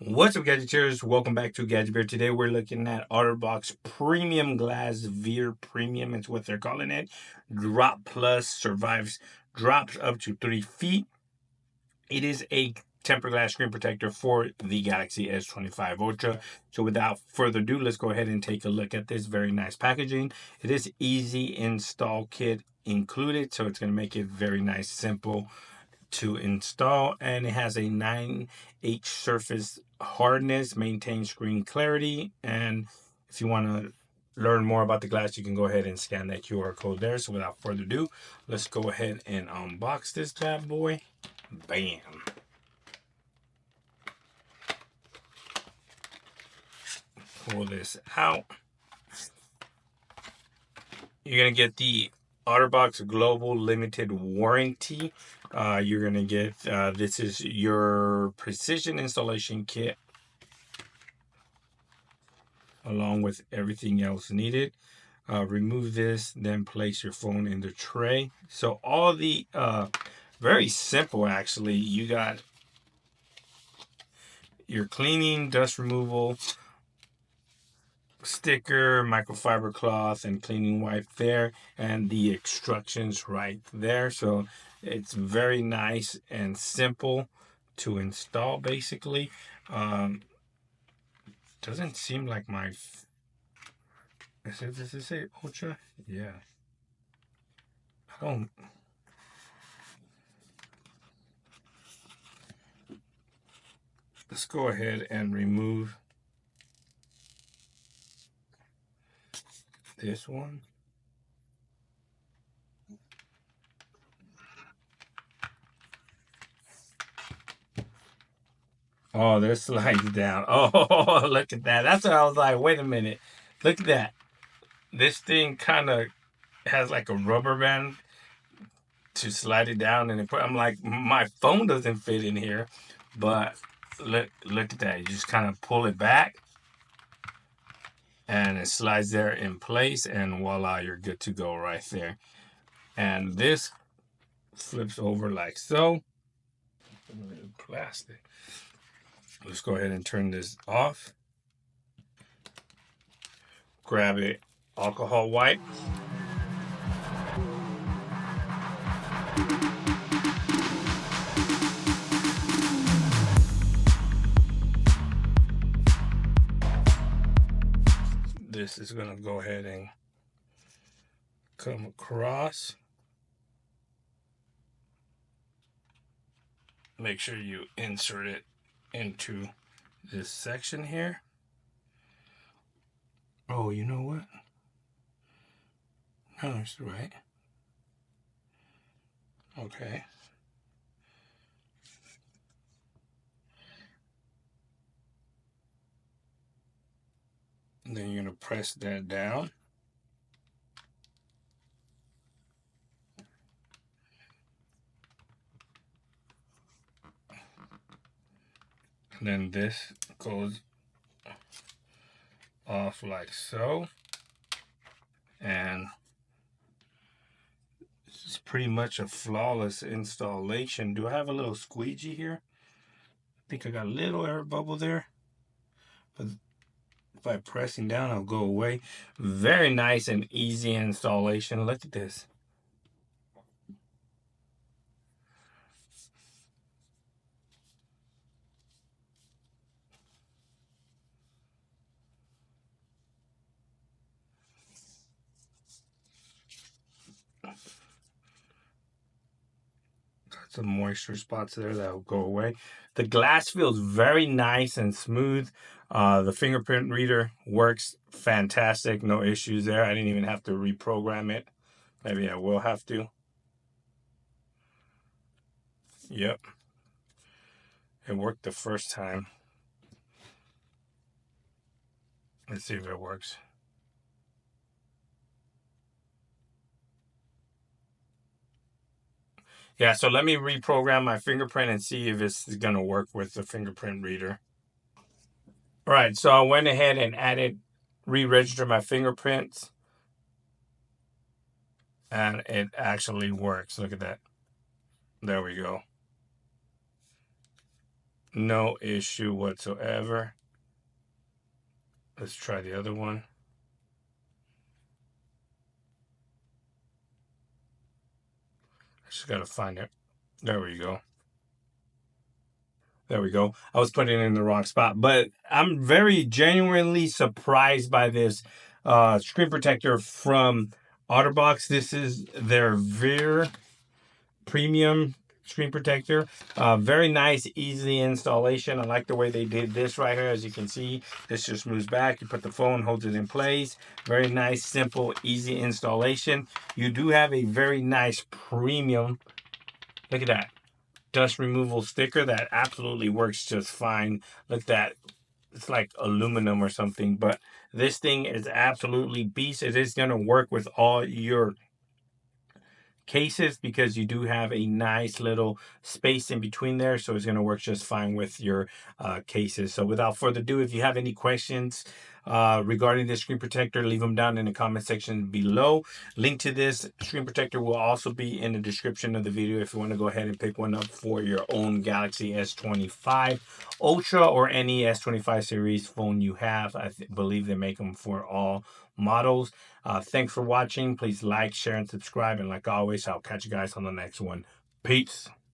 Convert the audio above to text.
What's up, Gadgeters? Welcome back to Gadget Beard. Today we're looking at OtterBox Premium Glass Veer Premium. It's what they're calling it. Drop Plus survives drops up to 3 feet. It is a tempered glass screen protector for the Galaxy S25 Ultra. So without further ado, let's go ahead and take a look at this very nice packaging. It is easy install kit included, so it's going to make it very nice, simple to install, and it has a 9H surface hardness, maintains screen clarity. And if you want to learn more about the glass, you can go ahead and scan that QR code there. So without further ado, let's go ahead and unbox this bad boy. Bam. Pull this out. You're going to get the OtterBox Global Limited Warranty. You're going to get, this is your precision installation kit along with everything else needed. Remove this, then place your phone in the tray. So all the, very simple actually. You got your cleaning, dust removal, sticker, microfiber cloth, and cleaning wipe there, and the instructions right there. So it's very nice and simple to install basically. Doesn't seem like my does it say Ultra? Yeah. I don't. Let's go ahead and remove this one. Oh, this slides down. Oh, look at that. That's what I was like, wait a minute. Look at that. This thing kind of has like a rubber band to slide it down, and I'm like, my phone doesn't fit in here. But look at that. You just kind of pull it back and it slides there in place, and voila, you're good to go right there. And this flips over like so. Plastic. Let's go ahead and turn this off. Grab it, alcohol wipe. This is going to go ahead and come across. Make sure you insert it into this section here. Oh, you know what? No, it's right. Okay. And then you're going to press that down. And then this goes off like so. And it's pretty much a flawless installation. Do I have a little squeegee here? I think I got a little air bubble there. But by pressing down, it'll go away. Very nice and easy installation. Look at this. Got some moisture spots there that'll go away. The glass feels very nice and smooth. The fingerprint reader works fantastic. No issues there. I didn't even have to reprogram it. Maybe I will have to. Yep. It worked the first time. Let's see if it works. Yeah, so let me reprogram my fingerprint and see if it's going to work with the fingerprint reader. All right, so I went ahead and re-registered my fingerprints, and it actually works. Look at that. There we go. No issue whatsoever. Let's try the other one. Just gotta find it. There we go. There we go. I was putting it in the wrong spot, but I'm very genuinely surprised by this screen protector from OtterBox. This is their Veer Premium screen protector. Very nice, easy installation. I like the way they did this right here. As you can see, this just moves back. You put the phone, holds it in place. Very nice, simple, easy installation. You do have a very nice premium. Look at that dust removal sticker that absolutely works just fine. Look at that. It's like aluminum or something, but this thing is absolutely beast. It is going to work with all your cases because you do have a nice little space in between there, so it's going to work just fine with your cases. So without further ado, if you have any questions regarding this screen protector, leave them down in the comment section below. Link to this screen protector will also be in the description of the video if you want to go ahead and pick one up for your own Galaxy S25 Ultra or any S25 series phone you have. I believe they make them for all models. Thanks for watching. Please like, share, and subscribe. And like always, I'll catch you guys on the next one. Peace.